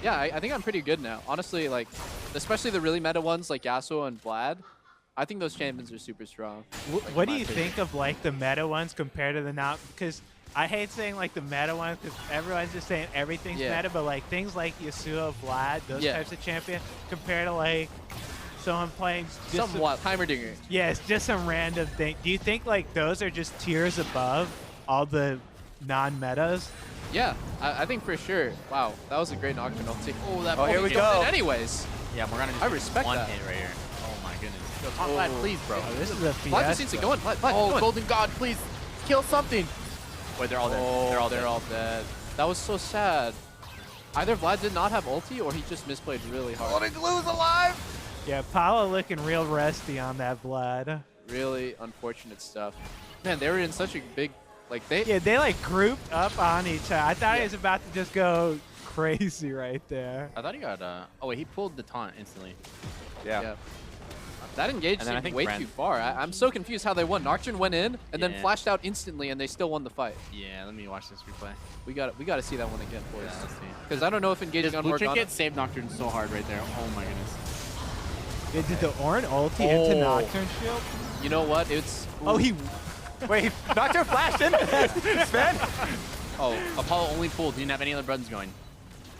yeah, I think I'm pretty good now. Honestly, like, especially the really meta ones like Yasuo and Vlad. I think those champions are super strong. What do you think of like the meta ones compared to the not? Because I hate saying like the meta ones because everyone's just saying everything's meta, but like things like Yasuo, Vlad, those types of champion compared to like someone playing just some wild Heimerdinger. Yes, just some random thing. Do you think like those are just tiers above all the non-metas? Yeah, I think for sure. Wow, that was a great Nocturne ulti. Oh, that here we go. Anyways. Yeah, Morgana just I respect one that. hit right here. Oh my goodness. Go, Vlad, please, bro. Oh, this is a Vlad just needs to go in. Vlad, Oh, go in. Golden God, please kill something. Wait, they're all dead. Oh, They're all dead. That was so sad. Either Vlad did not have ulti or he just misplayed really hard. Golden Glue's alive. Yeah, Paolo looking real rusty on that Vlad. Really unfortunate stuff. Man, they were in such a big, like they. Yeah, they like grouped up on each other. I thought he was about to just go crazy right there. I thought he got, oh wait, he pulled the taunt instantly. Yeah. That engaged And then I seemed think way Brand- too far. I'm so confused how they won. Nocturne went in and then Yeah. flashed out instantly, and they still won the fight. Yeah, let me watch this replay. We got to see that one again, boys. Yeah, let's see. Because I don't know if engaging This on blue Morgana. trinket saved Nocturne so hard right there. Oh my goodness. Yeah, did the Ornn ulti into Oh. Nocturne shield? You know what? It's Oh, he. Wait, Nocturne flashed in. Sven. Oh, Apollo only pulled. He didn't have any other buttons going.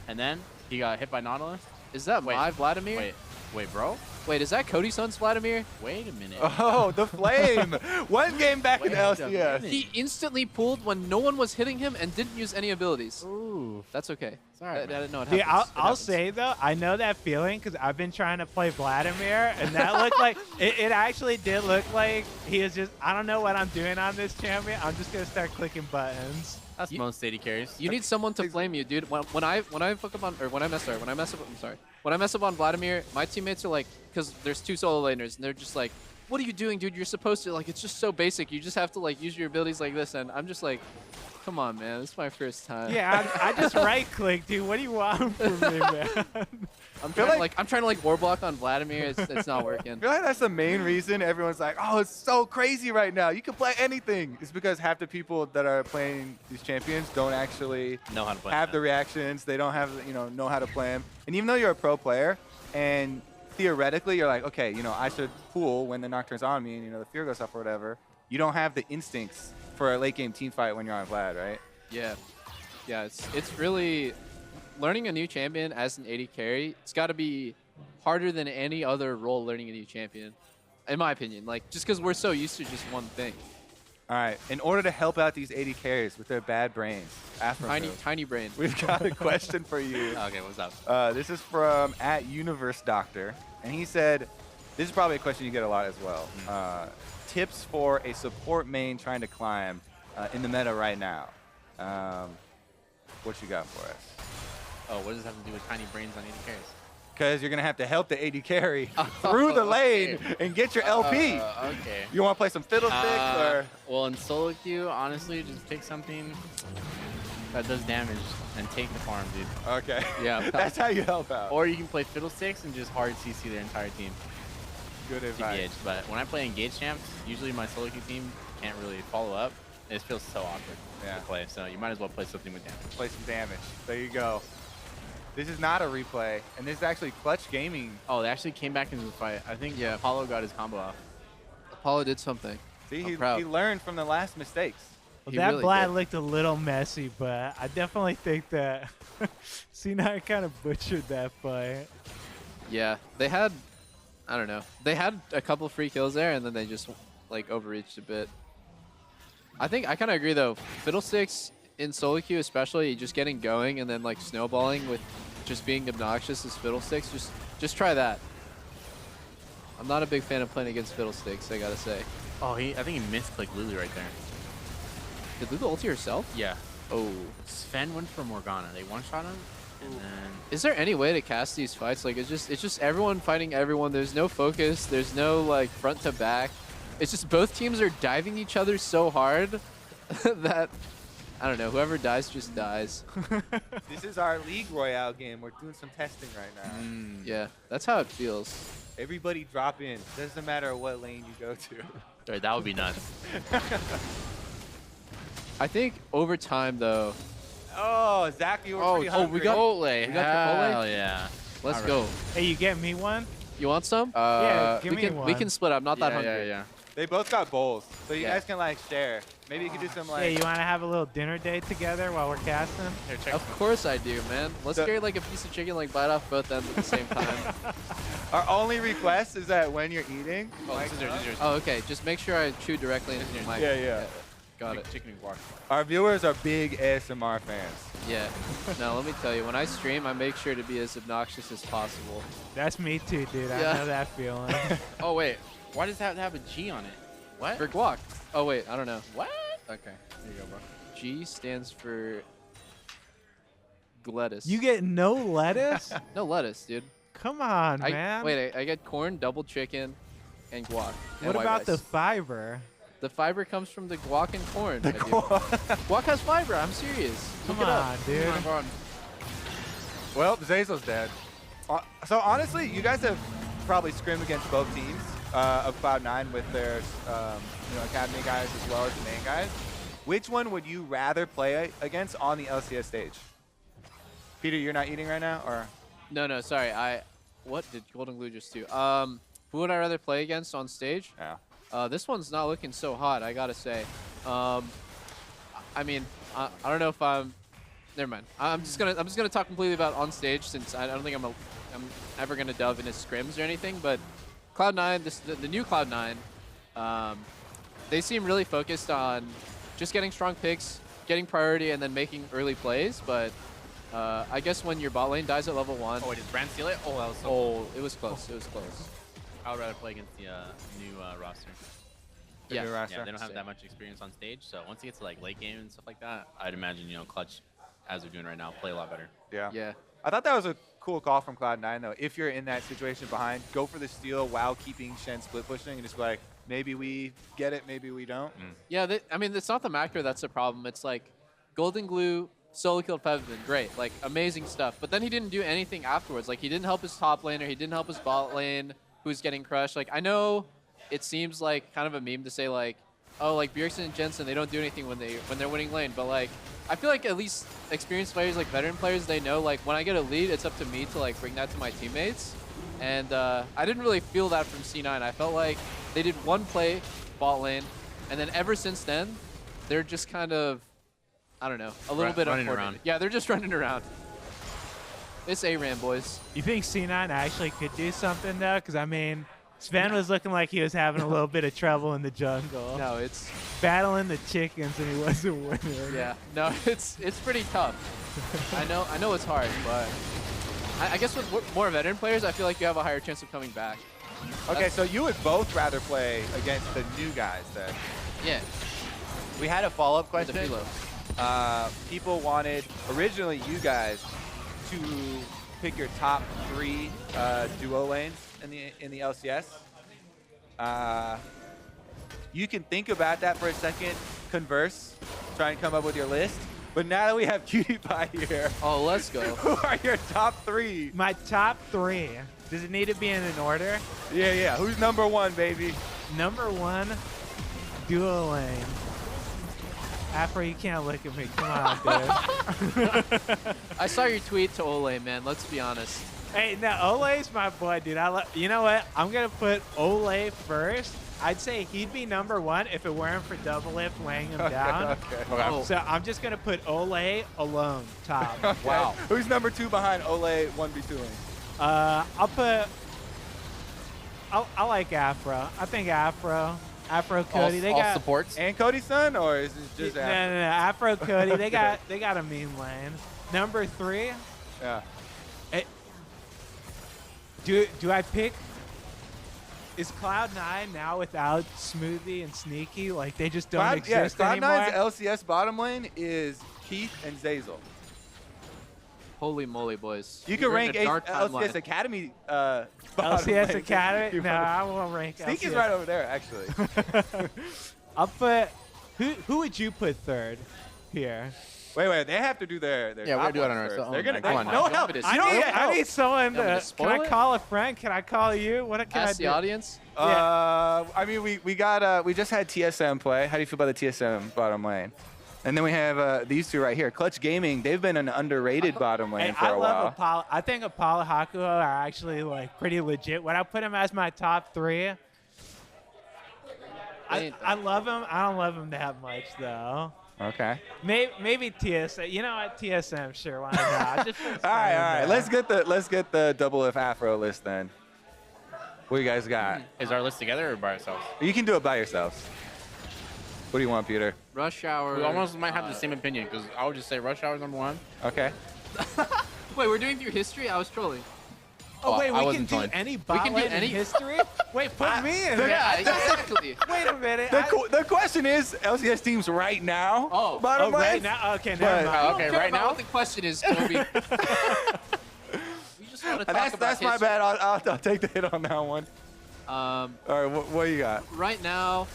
And then he got hit by Nautilus. is that Wait. my Vladimir? Wait, bro. Wait, is that Cody Sun's Vladimir? Wait a minute. Oh, the flame. One game back in Wait a LCS. minute. He instantly pulled when no one was hitting him and didn't use any abilities. Ooh. That's okay. Sorry, I didn't know it Dude, happens. It I'll happens. say though, I know that feeling because I've been trying to play Vladimir, and that looked like it actually did look like he was just. I don't know what I'm doing on this champion. I'm just gonna start clicking buttons. That's most AD carries. You need someone to flame you, dude. When I fuck up on, or when I mess up on Vladimir, my teammates are like, because there's two solo laners, and they're just like, what are you doing, dude? You're supposed to, like, it's just so basic. You just have to like use your abilities like this, and I'm just like, come on, man. This is my first time. Yeah, I just right click, dude. What do you want from me, man? I'm trying to like war block on Vladimir. It's not working. I feel like that's the main reason everyone's like, oh, it's so crazy right now. You can play anything. It's because half the people that are playing these champions don't actually Know how to play. have the reactions. They don't have, know how to play them. And even though you're a pro player and theoretically you're like, okay, I should pool when the Nocturne's on me and, the fear goes up or whatever, you don't have the instincts for a late game team fight when you're on Vlad, right? Yeah, it's really learning a new champion as an AD carry. It's got to be harder than any other role learning a new champion, in my opinion. Like just because we're so used to just one thing. All right. In order to help out these AD carries with their bad brains, Aphromoo, Tiny brain. we've got a question for you. Okay, what's up? This is from @UniverseDoctor, and he said, this is probably a question you get a lot as well. Tips for a support main trying to climb in the meta right now. What you got for us? Oh, what does that have to do with tiny brains on AD carries? Because you're going to have to help the AD carry through the lane and get your LP. Okay. You want to play some Fiddlesticks or? Well, in solo queue, honestly, just pick something that does damage and take the farm, dude. Okay. Yeah. That's how you help out. Or you can play Fiddlesticks and just hard CC their entire team. Good To advice. engage. But when I play engage champs, usually my solo queue team can't really follow up. It feels so awkward to play. So you might as well play something with damage. Play some damage. There you go. This is not a replay, and this is actually Clutch Gaming. Oh, they actually came back into the fight. I think Apollo got his combo off. Apollo did something. See, I'm he proud. learned from the last mistakes. Well, He that really Vlad did. looked a little messy, but I definitely think that C9 kind of butchered that fight. Yeah, they had, I don't know. They had a couple free kills there, and then they just like overreached a bit. I think I kind of agree though. Fiddlesticks in solo queue, especially just getting going and then like snowballing with just being obnoxious as Fiddlesticks. Just try that. I'm not a big fan of playing against Fiddlesticks, I gotta say. Oh, I think he misclicked Lulu right there. Did Lulu ulti herself? Yeah. Oh. Sven went for Morgana. They one-shot him, and then... Is there any way to cast these fights? Like, it's just everyone fighting everyone. There's no focus. There's no, like, front to back. It's just both teams are diving each other so hard that, I don't know, whoever dies just dies. This is our League Royale game. We're doing some testing right now. Yeah, that's how it feels. Everybody drop in. Doesn't matter what lane you go to. Right, that would be nuts. I think over time, though. Oh, Zach, you were pretty hungry. we got Chipotle. we got Chipotle? Hell yeah. Let's All go. right. Hey, you get me one? You want some? Yeah, give we me can, one. We can split up. Not that Yeah, hungry. yeah. They both got bowls, so you Yeah. guys can like share. Maybe you could do some Hey, like. you want to have a little dinner date together while we're casting? Here, check. Of course I do, man. Let's So- get like a piece of chicken, like bite off both ends at the same time. Our only request is that when you're eating. Oh, scissors. Oh, okay. Just make sure I chew directly into the mic. Yeah. Got it. Chicken and guac. Our viewers are big ASMR fans. Yeah. No, let me tell you, when I stream, I make sure to be as obnoxious as possible. That's me too, dude. Yeah. I know that feeling. Oh, wait. Why does that have a G on it? What? For guac. Oh, wait. I don't know. What? Okay. There you go, bro. G stands for lettuce. You get no lettuce? No lettuce, dude. Come on, I man. get corn, double chicken, and guac. and What white about the rice. fiber? The fiber comes from the guac and corn. my dude. Guac has fiber. I'm serious. Come Look it up. on, dude. Come on. Well, Zazel's dead. So honestly, you guys have probably scrimmed against both teams of Cloud9 with their academy guys as well as the main guys. Which one would you rather play against on the LCS stage? Peter, you're not eating right now, or? No, sorry. What did Golden Glue just do? Who would I rather play against on stage? Yeah. This one's not looking so hot, I gotta say. I mean, I don't know if I'm. Never mind. I'm just gonna talk completely about on stage since I don't think I'm ever gonna delve into scrims or anything. But Cloud9, the new Cloud9, they seem really focused on just getting strong picks, getting priority, and then making early plays. But I guess when your bot lane dies at level 1, Oh, wait, does Brand steal it? Oh, that was so oh, it was close. It was close. I would rather play against the new roster. Yeah. New roster? Yeah, they don't have Same. that much experience on stage, so once you get to like late game and stuff like that, I'd imagine Clutch, as they're doing right now, play a lot better. Yeah. Yeah. I thought that was a cool call from Cloud9 though. If you're in that situation behind, go for the steal while keeping Shen split pushing and just be like, maybe we get it, maybe we don't. Yeah, I mean, it's not the macro that's the problem. It's like Golden Glue solo killed Featherman, great, like amazing stuff. But then he didn't do anything afterwards. Like he didn't help his top laner, he didn't help his bot lane, who's getting crushed. Like I know it seems like kind of a meme to say like, oh, like Bjergsen and Jensen, they don't do anything when they're winning lane. But like, I feel like at least experienced players, like veteran players, they know like when I get a lead, it's up to me to like bring that to my teammates. And I didn't really feel that from C9. I felt like they did one play bot lane, and then ever since then, they're just kind of, I don't know, a little bit running uncoordinated. around. Yeah, they're just running around. It's ARAM, boys. You think C9 actually could do something though? Because I mean, Sven was looking like he was having a little bit of trouble in the jungle, No, it's battling the chickens, and he wasn't winning. yeah, no, it's pretty tough. I know it's hard, but I guess with more veteran players, I feel like you have a higher chance of coming back. Okay, so you would both rather play against the new guys then. Yeah, We had a follow-up with the question. Philo. People wanted originally you guys to pick your top 3 duo lanes in the LCS. You can think about that for a second, converse, try and come up with your list. But now that we have PewDiePie here, Oh, let's go. who are your top 3? My top 3. Does it need to be in an order? Yeah. Who's number 1, baby? Number 1, duo lane. Afro, you can't look at me. Come on, dude. I saw your tweet to Ole, man. Let's be honest. Hey, now Ole's my boy, dude. You know what? I'm gonna put Ole first. I'd say he'd be number 1 if it weren't for Doublelift weighing him down. Okay. Oh. So I'm just gonna put Ole alone top. Wow. Who's number 2 behind Ole 1v2ing? I like Afro. I think Afro Cody. They all got supports. And Cody's son, or is it just no, Afro? Afro Cody. They got a mean lane. Number 3. Yeah. Do I pick Is Cloud9 now without Smoothie and Sneaky? Like they just don't exist Cloud9's anymore? LCS bottom lane is Keith and Zazel. Holy moly, boys. You can We're in rank a dark LCS timeline. Academy. LCS Academy? No, I won't rank Sneaky's LCS. right over there, actually. I'll put. Who would you put third here? Wait, they have to do their Yeah, we're top doing ones it on our first. own. They're gonna Come on no now. help. You You want me don't to need I help. need someone You want me to. to spoil Can I it? call a friend? Can I call you? What can I Ask do? the audience. I mean, we just had TSM play. How do you feel about the TSM bottom lane? And then we have these two right here. Clutch Gaming, they've been an underrated bottom lane Hey, for I a love while. Apollo. I think Apollo Hakuho are actually like pretty legit. Would I put him as my top 3? I love him. I don't love him that much though. Okay. Maybe TSM. You know what? TSM, sure. Why not? Just put All right. someone there. Let's get the Doublelift Aphro list then. What you guys got? Is our list together or by ourselves? You can do it by yourselves. What do you want, Peter? Rush Hour. We almost might have the same opinion because I would just say Rush Hour is number 1. Okay. Wait, we're doing through history? I was trolling. Oh wait, I we can wasn't do telling. any bot can do lane in any- history. Wait, put me in. there. Yeah, exactly. Wait a minute. The question is LCS teams right now. Oh. bottom right lane? now. Okay, But- never mind. I don't Okay, care right about now? what the question is, Kobe. We just want to talk That's about my history. bad. I'll take the hit on that one. All right, what do you got? Right now,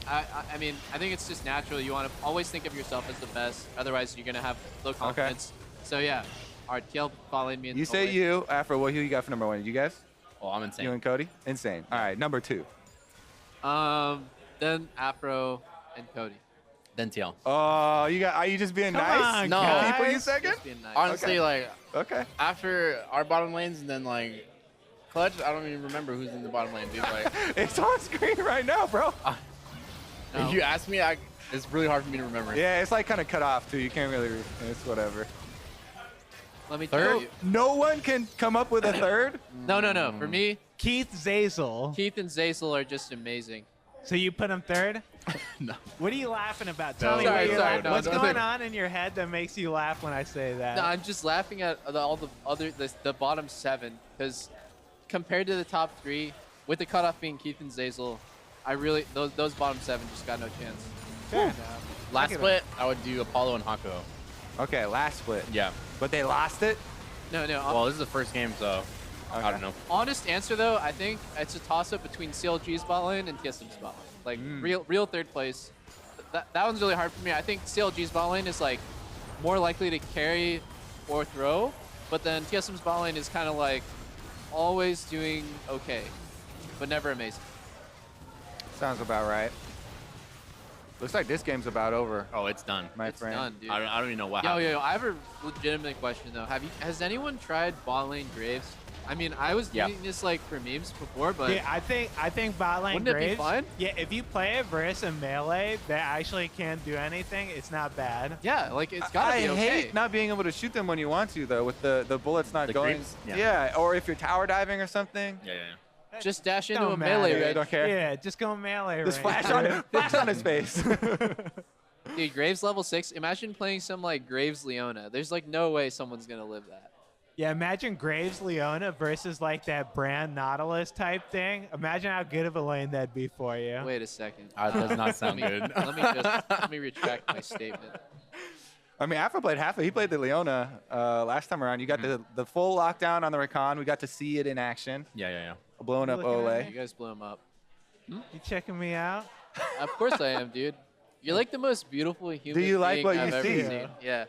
I mean, I think it's just natural. You want to always think of yourself as the best. Otherwise, you're going to have low confidence. So, yeah. All right, TL following me. You say you, Afro. Who you got for number 1? You guys? Oh, I'm insane. You and Cody? Insane. All right, number 2. Then Afro and Cody. Then TL. Oh, are you just being Come nice? on, No. Can guys. you put you second? Just being nice. Honestly, like, Okay. after our bottom lanes and then, like, Clutch, I don't even remember who's in the bottom lane, dude. Like, It's on screen right now, bro. No. if you ask me, it's really hard for me to remember. Yeah, it's like kind of cut off too. You can't really. It's whatever. Let me Third? tell you. No one can come up with a third. No. For me, Keith Zazel. Keith and Zazel are just amazing. So you put him third? No. What are you laughing about? Tell me Sorry, what you're sorry, laughing. no, What's no. going on in your head that makes you laugh when I say that? No, I'm just laughing at all the other the bottom 7 because compared to the top 3, with the cutoff being Keith and Zazel, I really those bottom 7 just got no chance. Fair enough. Last Look at split, I would do Apollo and Hakuho. Okay, last split. Yeah. But they lost it. No. Well, this is the first game, so I don't know. Honest answer though, I think it's a toss-up between CLG's bot lane and TSM's bot lane. Like real third place. That one's really hard for me. I think CLG's bot lane is like more likely to carry or throw, but then TSM's bot lane is kind of like always doing okay, but never amazing. Sounds about right. Looks like this game's about over, Oh, it's done. my It's friend. done, dude. I don't even know what Yo, happened. I have a legitimate question though. Has anyone tried bot lane Graves? I mean, I was Yeah. doing this like for memes before, but Yeah, I think bot lane Wouldn't it be Graves. fun? Yeah, if you play it versus a melee that actually can't do anything, it's not bad. yeah, like it's gotta I be okay. hate not being able to shoot them when you want to, though, with the bullets not The going. creeps? Yeah. Yeah. Or if you're tower diving or something. Yeah. Just dash into Don't a melee matter. Yeah, I range. don't care. Yeah, just go melee. Just range. flash on his face. Dude, Graves level 6. Imagine playing some like Graves Leona. There's like no way someone's gonna live that. Yeah, imagine Graves Leona versus like that brand Nautilus type thing. Imagine how good of a lane that'd be for you. Wait a second. That does not sound good. Let me retract my statement. I mean, Afro played half of it. He played the Leona last time around. You got the full lockdown on the Recon. We got to see it in action. Yeah. Blowing up You looking at Ole. You guys blew him up. You checking me out? Of course I am, dude. You're like the most beautiful human you like being what I've you ever see? seen. Yeah. Hey,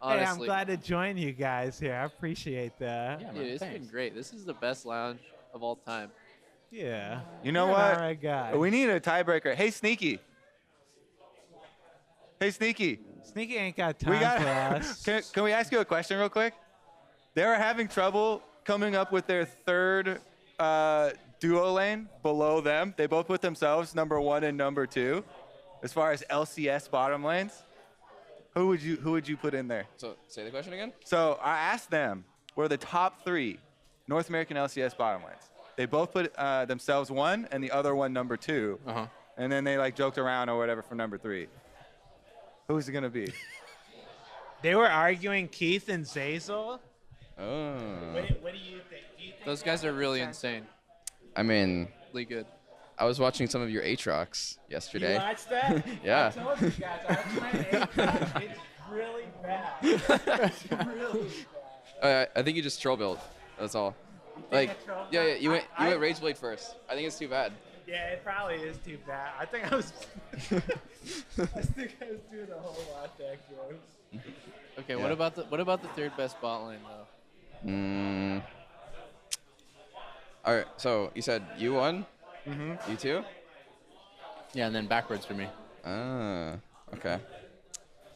I'm Honestly. glad to join you guys here. I appreciate that. Yeah, Dude, man, it's been thanks. great. This is the best lounge of all time. Yeah. You know You're an what? alright guy. We need a tiebreaker. Hey, Sneaky. Hey, Sneaky. Sneaky ain't got time We got. for us. Can we ask you a question real quick? They were having trouble coming up with their third duo lane below them. They both put themselves number 1 and number 2, as far as LCS bottom lanes. Who would you put in there? So say the question again. So I asked them, were the top 3 North American LCS bottom lanes. They both put themselves 1 and the other one number 2. And then they like joked around or whatever for number 3. Who's it gonna be? They were arguing Keith and Zazel. Oh. What do you think? Do you think Those guys are really insane. I mean, really good. I was watching some of your Aatrox You yesterday. watched that? Yeah. I told you guys, I was playing Aatrox. It's really bad. It's really bad. I think you just troll built. That's all. think Like, I trolled yeah, that? you went I- Rage Blade first. I think it's too bad. Yeah, it probably is too bad. I think I was. I think I was doing a whole lot that game. Okay, Yeah. what about the third best bot lane though? All right. So you said you won. You too. Yeah, and then backwards for me. Ah. Okay.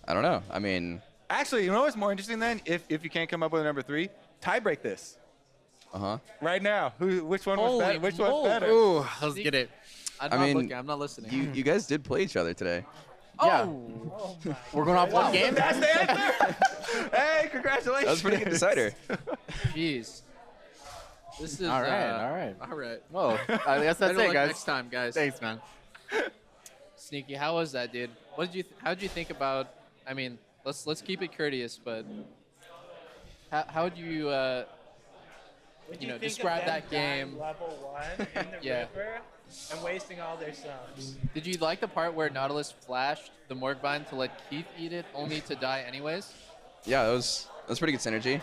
I don't know. I mean. Actually, you know what's more interesting then? If you can't come up with a number 3, tie break this right now. Which one was better? Which one's better? Ooh. Let's get it. I'm I not mean, looking. I'm not listening. You guys did play each other today. Yeah. Oh my. We're going off one game. That's the answer. Hey, congratulations. That was a pretty good decider. Jeez. This is All right. all right. Well, I guess that's Better it, luck guys. next time, guys. Thanks, man. Sneaky, how was that, dude? What did you? How did you think about? I mean, let's keep it courteous, but how would you What'd you know, think of describe them that dying game? Level 1 in the Yeah. river and wasting all their subs. Did you like the part where Nautilus flashed the Morgvine to let Keith eat it, only to die anyways? Yeah, that was pretty good synergy.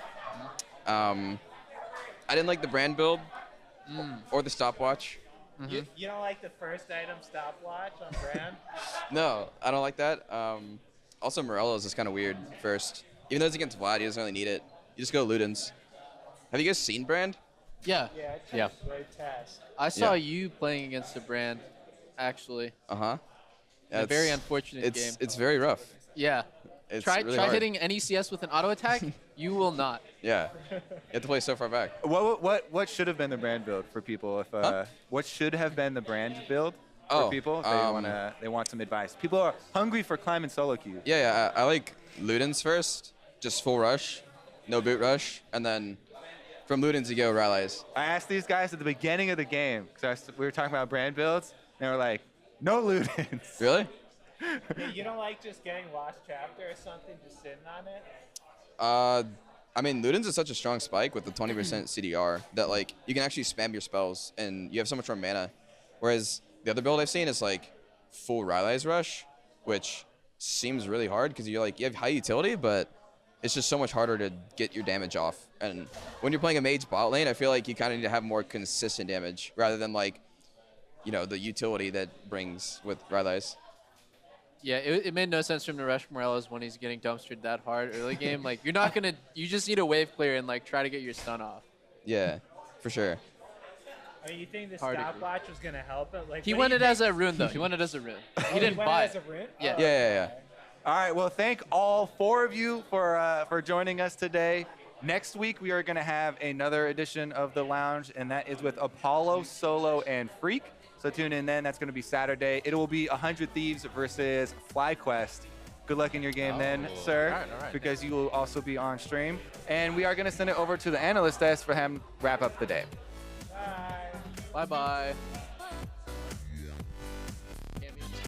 I didn't like the brand build or the stopwatch. You don't like the first item stopwatch on brand? No, I don't like that. Also, Morello's is kind of weird first. Even though it's against Vlad, he doesn't really need it. You just go Ludens. Have you guys seen Brand? Yeah, Yeah, it's Yeah. just great test. I saw Yeah. you playing against the brand, actually. Uh-huh. A very unfortunate game. It's very rough. Yeah. It's Try really try hard. hitting NECS with an auto attack. You will not. Yeah. You have to play so far back. What should have been the brand build for people? If what should have been the brand build for Oh, people? If they want some advice. People are hungry for climbing solo queue. Yeah, I like Ludens first. Just full rush. No boot rush. And then from Ludens, you go Rallies. I asked these guys at the beginning of the game because we were talking about brand builds, and they were like, "No Ludens." Really? Yeah, you don't like just getting Lost Chapter or something, just sitting on it? I mean, Ludens is such a strong spike with the 20% CDR that, like, you can actually spam your spells, and you have so much more mana. Whereas the other build I've seen is, like, full Rylai's Rush, which seems really hard because you have high utility, but it's just so much harder to get your damage off. And when you're playing a mage bot lane, I feel like you kind of need to have more consistent damage rather than, like, you know, the utility that brings with Rylai's. Yeah, it made no sense for him to rush Morello's when he's getting dumpstered that hard early game. Like, you're not gonna. You just need a wave clear and like try to get your stun off. Yeah, for sure. I mean, you think the Hard to stopwatch was gonna help it? Like, He what do went you it as think- a rune though. He went it as a rune. He Oh, didn't went buy it as it. a rune? Yeah. Oh, Yeah. okay. All right. Well, thank all 4 of you for joining us today. Next week we are going to have another edition of the Lounge, and that is with Apollo, Solo, and Freak. So tune in then. That's going to be Saturday. It will be 100 Thieves versus FlyQuest. Good luck in your game then, sir, all right. because you will also be on stream. And we are going to send it over to the analyst desk for him to wrap up the day. Bye. Bye bye.